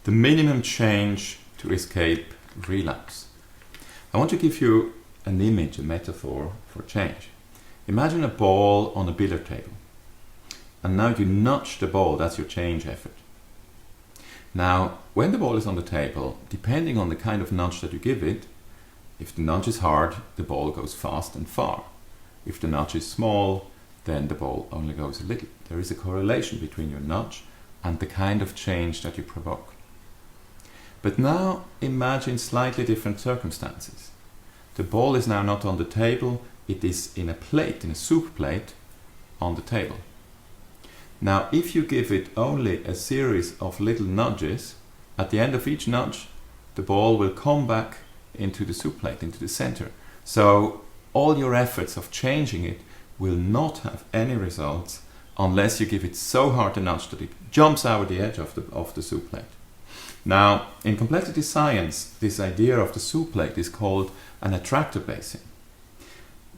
the minimum change to escape relapse. I want to give you an image, a metaphor for change. Imagine a ball on a billiard table. And now you nudge the ball, that's your change effort. Now, when the ball is on the table, depending on the kind of nudge that you give it, if the nudge is hard, the ball goes fast and far. If the nudge is small, then the ball only goes a little. There is a correlation between your nudge and the kind of change that you provoke. But now imagine slightly different circumstances. The ball is now not on the table, it is in a plate, in a soup plate on the table. Now, if you give it only a series of little nudges, at the end of each nudge, the ball will come back into the soup plate, into the center. So all your efforts of changing it will not have any results unless you give it so hard a nudge that it jumps over the edge of the soup plate. Now, in complexity science, this idea of the soup plate is called an attractor basin.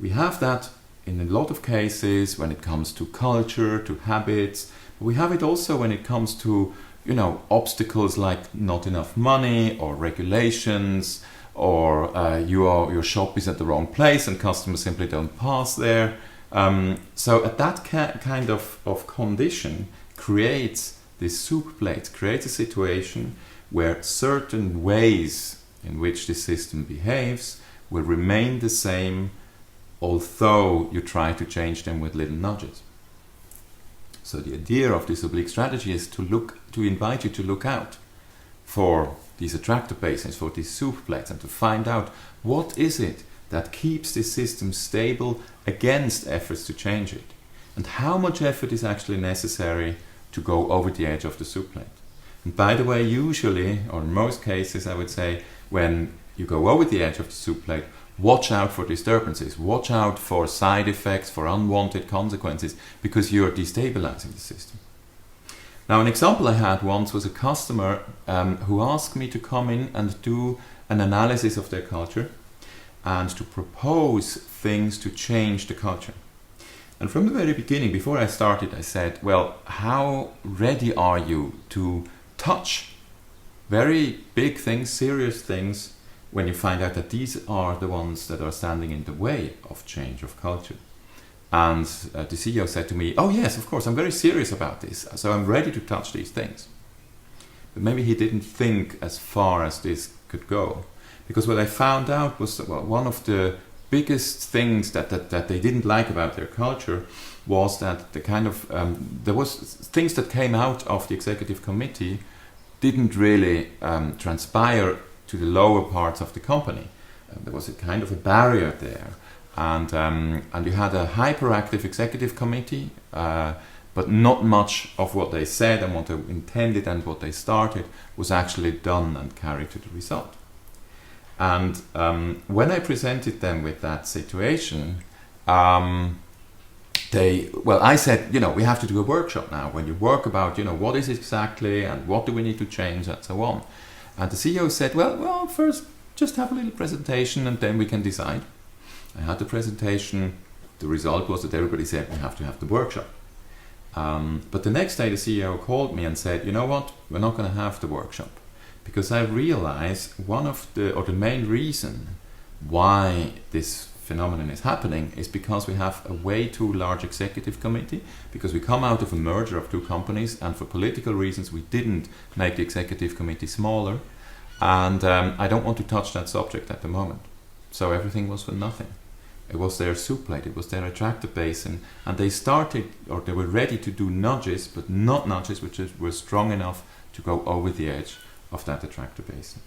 We have that in a lot of cases when it comes to culture, to habits. We have it also when it comes to, obstacles like not enough money or regulations, or your shop is at the wrong place and customers simply don't pass there. So at that kind of condition creates this soup plate, creates a situation where certain ways in which the system behaves will remain the same although you try to change them with little nudges. So the idea of this oblique strategy is to invite you to look out for these attractor basins, for these soup plates, and to find out what is it that keeps this system stable against efforts to change it, and how much effort is actually necessary to go over the edge of the soup plate. And by the way, usually, or in most cases, I would say, when you go over the edge of the soup plate, watch out for disturbances, watch out for side effects, for unwanted consequences, because you're destabilizing the system. Now, an example I had once was a customer who asked me to come in and do an analysis of their culture and to propose things to change the culture. And from the very beginning, before I started, I said, well, how ready are you to touch very big things, serious things, when you find out that these are the ones that are standing in the way of change of culture? And the CEO said to me, oh yes, of course, I'm very serious about this, so I'm ready to touch these things. But maybe he didn't think as far as this could go. Because what I found out was that one of the biggest things that they didn't like about their culture was that the kind of, there was things that came out of the executive committee didn't really transpire to the lower parts of the company. There was a kind of a barrier there. And you had a hyperactive executive committee, but not much of what they said and what they intended and what they started was actually done and carried to the result. And when I presented them with that situation, I said, we have to do a workshop now when you work about, what is it exactly and what do we need to change and so on. And the CEO said, well, first just have a little presentation and then we can decide. I had the presentation. The result was that everybody said we have to have the workshop. But the next day the CEO called me and said, you know what, we're not going to have the workshop. Because I realized the main reason why this phenomenon is happening is because we have a way too large executive committee, because we come out of a merger of two companies and for political reasons we didn't make the executive committee smaller, and I don't want to touch that subject at the moment. So everything was for nothing. It was their soup plate, it was their attractor basin, and they were ready to do nudges, but not nudges which were strong enough to go over the edge of that attractor basin.